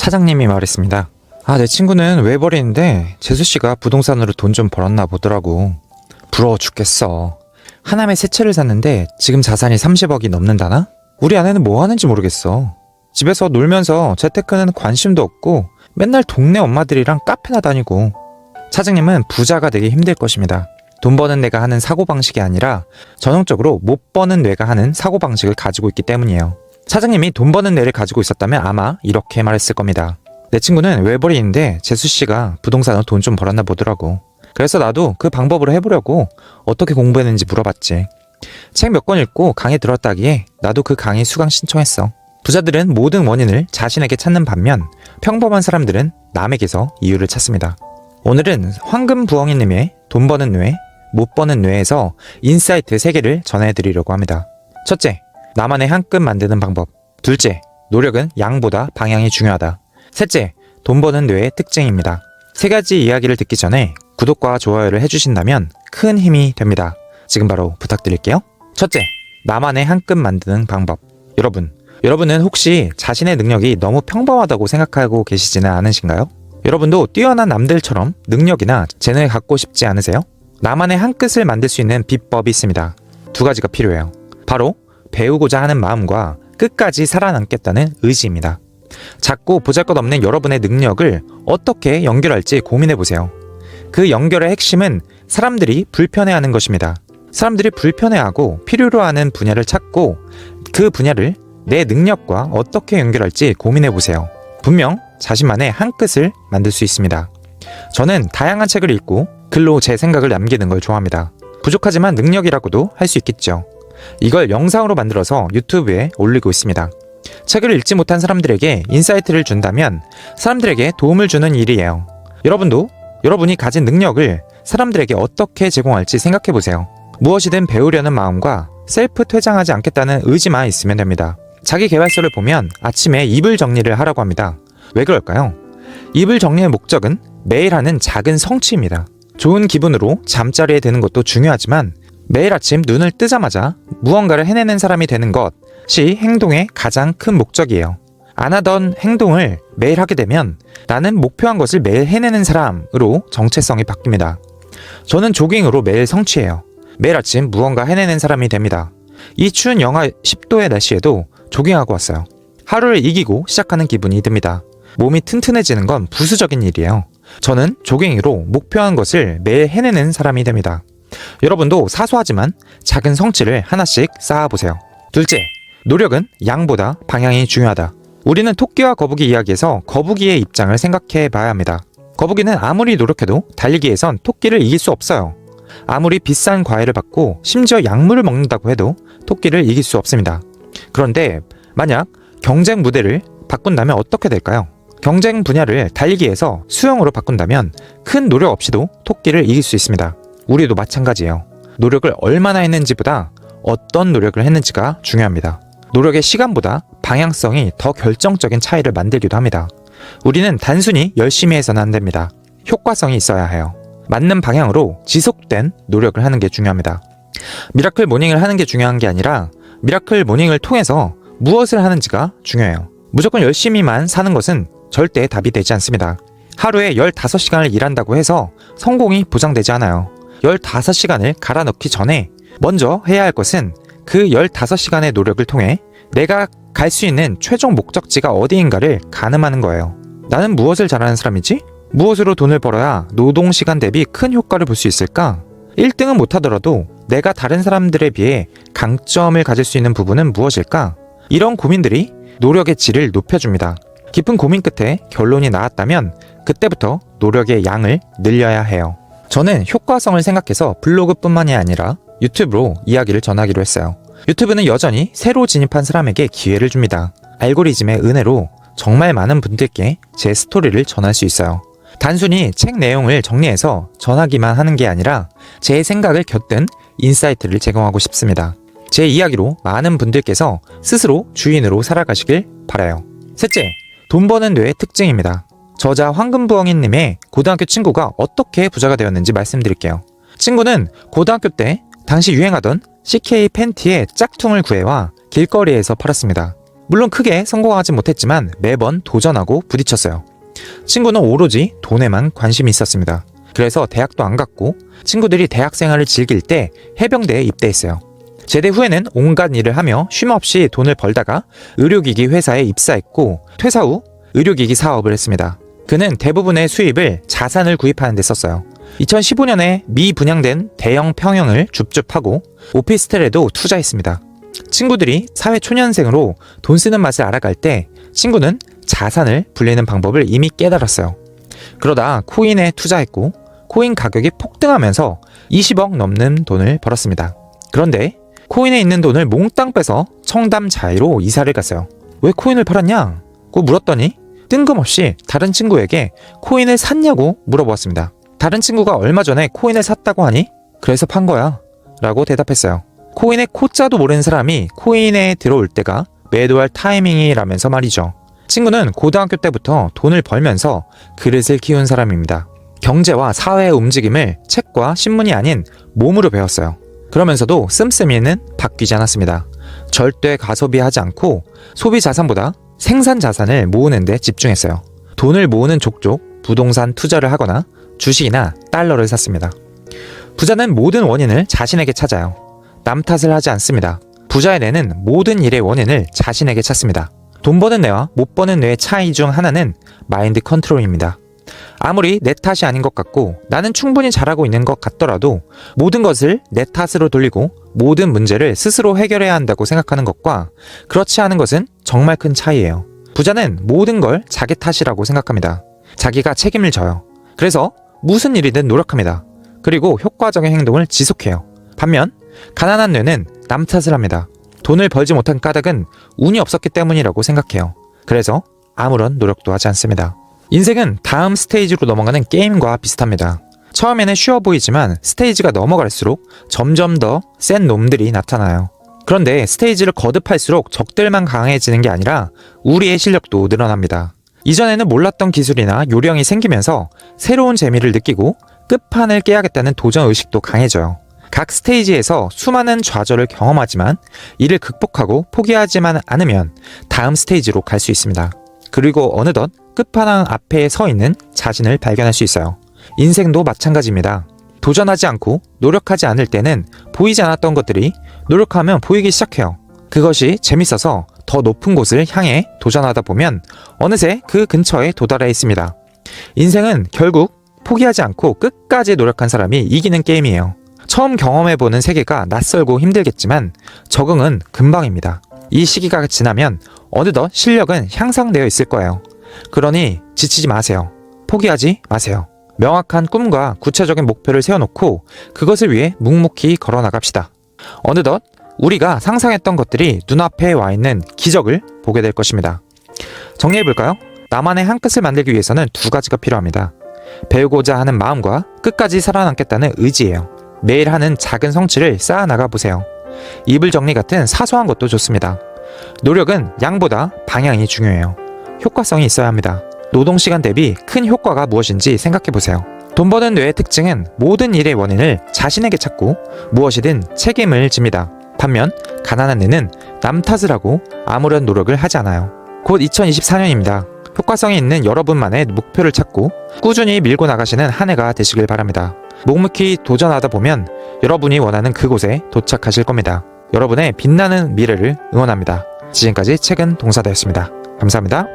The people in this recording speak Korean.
사장님이 말했습니다. 내 친구는 외벌이인데 재수씨가 부동산으로 돈 좀 벌었나 보더라고. 부러워 죽겠어. 하남에 새 채를 샀는데 지금 자산이 30억이 넘는다나? 우리 아내는 뭐 하는지 모르겠어. 집에서 놀면서 재테크는 관심도 없고 맨날 동네 엄마들이랑 카페나 다니고. 사장님은 부자가 되기 힘들 것입니다. 돈 버는 내가 하는 사고방식이 아니라 전형적으로 못 버는 뇌가 하는 사고방식을 가지고 있기 때문이에요. 사장님이 돈 버는 뇌를 가지고 있었다면 아마 이렇게 말했을 겁니다. 내 친구는 외벌이인데 재수씨가 부동산으로 돈 좀 벌었나 보더라고. 그래서 나도 그 방법으로 해보려고 어떻게 공부했는지 물어봤지. 책 몇 권 읽고 강의 들었다기에 나도 그 강의 수강 신청했어. 부자들은 모든 원인을 자신에게 찾는 반면 평범한 사람들은 남에게서 이유를 찾습니다. 오늘은 황금부엉이님의 돈 버는 뇌, 못 버는 뇌에서 인사이트 3개를 전해드리려고 합니다. 첫째, 나만의 한 끗 만드는 방법. 둘째, 노력은 양보다 방향이 중요하다. 셋째, 돈 버는 뇌의 특징입니다. 3가지 이야기를 듣기 전에 구독과 좋아요를 해주신다면 큰 힘이 됩니다. 지금 바로 부탁드릴게요. 첫째, 나만의 한 끗 만드는 방법. 여러분은 혹시 자신의 능력이 너무 평범하다고 생각하고 계시지는 않으신가요? 여러분도 뛰어난 남들처럼 능력이나 재능을 갖고 싶지 않으세요? 나만의 한 끗을 만들 수 있는 비법이 있습니다. 2가지가 필요해요. 바로 배우고자 하는 마음과 끝까지 살아남겠다는 의지입니다. 작고 보잘것없는 여러분의 능력을 어떻게 연결할지 고민해보세요. 그 연결의 핵심은 사람들이 불편해하는 것입니다. 사람들이 불편해하고 필요로 하는 분야를 찾고 그 분야를 내 능력과 어떻게 연결할지 고민해보세요. 분명 자신만의 한 끗을 만들 수 있습니다. 저는 다양한 책을 읽고 글로 제 생각을 남기는 걸 좋아합니다. 부족하지만 능력이라고도 할 수 있겠죠. 이걸 영상으로 만들어서 유튜브에 올리고 있습니다. 책을 읽지 못한 사람들에게 인사이트를 준다면 사람들에게 도움을 주는 일이에요. 여러분이 가진 능력을 사람들에게 어떻게 제공할지 생각해보세요. 무엇이든 배우려는 마음과 셀프 퇴장하지 않겠다는 의지만 있으면 됩니다. 자기 계발서를 보면 아침에 이불 정리를 하라고 합니다. 왜 그럴까요? 이불 정리의 목적은 매일 하는 작은 성취입니다. 좋은 기분으로 잠자리에 드는 것도 중요하지만 매일 아침 눈을 뜨자마자 무언가를 해내는 사람이 되는 것이 행동의 가장 큰 목적이에요. 안 하던 행동을 매일 하게 되면 나는 목표한 것을 매일 해내는 사람으로 정체성이 바뀝니다. 저는 조깅으로 매일 성취해요. 매일 아침 무언가 해내는 사람이 됩니다. 이 추운 영하 10도의 날씨에도 조깅하고 왔어요. 하루를 이기고 시작하는 기분이 듭니다. 몸이 튼튼해지는 건 부수적인 일이에요. 저는 조깅으로 목표한 것을 매일 해내는 사람이 됩니다. 여러분도 사소하지만 작은 성취를 하나씩 쌓아보세요. 둘째, 노력은 양보다 방향이 중요하다. 우리는 토끼와 거북이 이야기에서 거북이의 입장을 생각해 봐야 합니다. 거북이는 아무리 노력해도 달리기에선 토끼를 이길 수 없어요. 아무리 비싼 과일을 받고 심지어 약물을 먹는다고 해도 토끼를 이길 수 없습니다. 그런데 만약 경쟁 무대를 바꾼다면 어떻게 될까요? 경쟁 분야를 달리기에서 수영으로 바꾼다면 큰 노력 없이도 토끼를 이길 수 있습니다. 우리도 마찬가지예요. 노력을 얼마나 했는지보다 어떤 노력을 했는지가 중요합니다. 노력의 시간보다 방향성이 더 결정적인 차이를 만들기도 합니다. 우리는 단순히 열심히 해서는 안 됩니다. 효과성이 있어야 해요. 맞는 방향으로 지속된 노력을 하는 게 중요합니다. 미라클 모닝을 하는 게 중요한 게 아니라 미라클 모닝을 통해서 무엇을 하는지가 중요해요. 무조건 열심히만 사는 것은 절대 답이 되지 않습니다. 하루에 15시간을 일한다고 해서 성공이 보장되지 않아요. 15시간을 갈아 넣기 전에 먼저 해야 할 것은 그 15시간의 노력을 통해 내가 갈 수 있는 최종 목적지가 어디인가를 가늠하는 거예요. 나는 무엇을 잘하는 사람이지? 무엇으로 돈을 벌어야 노동시간 대비 큰 효과를 볼 수 있을까? 1등은 못하더라도 내가 다른 사람들에 비해 강점을 가질 수 있는 부분은 무엇일까? 이런 고민들이 노력의 질을 높여줍니다. 깊은 고민 끝에 결론이 나왔다면 그때부터 노력의 양을 늘려야 해요. 저는 효과성을 생각해서 블로그뿐만이 아니라 유튜브로 이야기를 전하기로 했어요. 유튜브는 여전히 새로 진입한 사람에게 기회를 줍니다. 알고리즘의 은혜로 정말 많은 분들께 제 스토리를 전할 수 있어요. 단순히 책 내용을 정리해서 전하기만 하는 게 아니라 제 생각을 곁든 인사이트를 제공하고 싶습니다. 제 이야기로 많은 분들께서 스스로 주인으로 살아가시길 바라요. 셋째, 돈 버는 뇌의 특징입니다. 저자 황금부엉이님의 고등학교 친구가 어떻게 부자가 되었는지 말씀드릴게요. 친구는 고등학교 때 당시 유행하던 CK 팬티의 짝퉁을 구해와 길거리에서 팔았습니다. 물론 크게 성공하지 못했지만 매번 도전하고 부딪혔어요. 친구는 오로지 돈에만 관심이 있었습니다. 그래서 대학도 안 갔고 친구들이 대학 생활을 즐길 때 해병대에 입대했어요. 제대 후에는 온갖 일을 하며 쉼없이 돈을 벌다가 의료기기 회사에 입사했고 퇴사 후 의료기기 사업을 했습니다. 그는 대부분의 수입을 자산을 구입하는 데 썼어요. 2015년에 미분양된 대형 평형을 줍줍하고 오피스텔에도 투자했습니다. 친구들이 사회초년생으로 돈 쓰는 맛을 알아갈 때 친구는 자산을 불리는 방법을 이미 깨달았어요. 그러다 코인에 투자했고 코인 가격이 폭등하면서 20억 넘는 돈을 벌었습니다. 그런데 코인에 있는 돈을 몽땅 빼서 청담 자이로 이사를 갔어요. 왜 코인을 팔았냐? 고 물었더니 뜬금없이 다른 친구에게 코인을 샀냐고 물어보았습니다. 다른 친구가 얼마 전에 코인을 샀다고 하니 그래서 판 거야 라고 대답했어요. 코인의 코자도 모르는 사람이 코인에 들어올 때가 매도할 타이밍이라면서 말이죠. 친구는 고등학교 때부터 돈을 벌면서 그릇을 키운 사람입니다. 경제와 사회의 움직임을 책과 신문이 아닌 몸으로 배웠어요. 그러면서도 씀씀이는 바뀌지 않았습니다. 절대 가소비하지 않고 소비 자산보다 생산 자산을 모으는 데 집중했어요. 돈을 모으는 족족 부동산 투자를 하거나 주식이나 달러를 샀습니다. 부자는 모든 원인을 자신에게 찾아요. 남 탓을 하지 않습니다. 부자의 뇌는 모든 일의 원인을 자신에게 찾습니다. 돈 버는 뇌와 못 버는 뇌의 차이 중 하나는 마인드 컨트롤입니다. 아무리 내 탓이 아닌 것 같고 나는 충분히 잘하고 있는 것 같더라도 모든 것을 내 탓으로 돌리고 모든 문제를 스스로 해결해야 한다고 생각하는 것과 그렇지 않은 것은 정말 큰 차이예요. 부자는 모든 걸 자기 탓이라고 생각합니다. 자기가 책임을 져요. 그래서 무슨 일이든 노력합니다. 그리고 효과적인 행동을 지속해요. 반면 가난한 뇌는 남 탓을 합니다. 돈을 벌지 못한 까닭은 운이 없었기 때문이라고 생각해요. 그래서 아무런 노력도 하지 않습니다. 인생은 다음 스테이지로 넘어가는 게임과 비슷합니다. 처음에는 쉬워 보이지만 스테이지가 넘어갈수록 점점 더 센 놈들이 나타나요. 그런데 스테이지를 거듭할수록 적들만 강해지는 게 아니라 우리의 실력도 늘어납니다. 이전에는 몰랐던 기술이나 요령이 생기면서 새로운 재미를 느끼고 끝판을 깨야겠다는 도전 의식도 강해져요. 각 스테이지에서 수많은 좌절을 경험하지만 이를 극복하고 포기하지만 않으면 다음 스테이지로 갈 수 있습니다. 그리고 어느덧 끝판왕 앞에 서 있는 자신을 발견할 수 있어요. 인생도 마찬가지입니다. 도전하지 않고 노력하지 않을 때는 보이지 않았던 것들이 노력하면 보이기 시작해요. 그것이 재밌어서 더 높은 곳을 향해 도전하다 보면 어느새 그 근처에 도달해 있습니다. 인생은 결국 포기하지 않고 끝까지 노력한 사람이 이기는 게임이에요. 처음 경험해보는 세계가 낯설고 힘들겠지만 적응은 금방입니다. 이 시기가 지나면 어느덧 실력은 향상되어 있을 거예요. 그러니 지치지 마세요. 포기하지 마세요. 명확한 꿈과 구체적인 목표를 세워놓고 그것을 위해 묵묵히 걸어나갑시다. 어느덧 우리가 상상했던 것들이 눈앞에 와 있는 기적을 보게 될 것입니다. 정리해볼까요? 나만의 한 끗을 만들기 위해서는 두 가지가 필요합니다. 배우고자 하는 마음과 끝까지 살아남겠다는 의지예요. 매일 하는 작은 성취를 쌓아나가 보세요. 이불 정리 같은 사소한 것도 좋습니다. 노력은 양보다 방향이 중요해요. 효과성이 있어야 합니다. 노동시간 대비 큰 효과가 무엇인지 생각해보세요. 돈 버는 뇌의 특징은 모든 일의 원인을 자신에게 찾고 무엇이든 책임을 집니다. 반면 가난한 뇌는 남 탓을 하고 아무런 노력을 하지 않아요. 곧 2024년입니다. 효과성이 있는 여러분만의 목표를 찾고 꾸준히 밀고 나가시는 한 해가 되시길 바랍니다. 묵묵히 도전하다 보면 여러분이 원하는 그곳에 도착하실 겁니다. 여러분의 빛나는 미래를 응원합니다. 지금까지 책은 동사다였습니다. 감사합니다.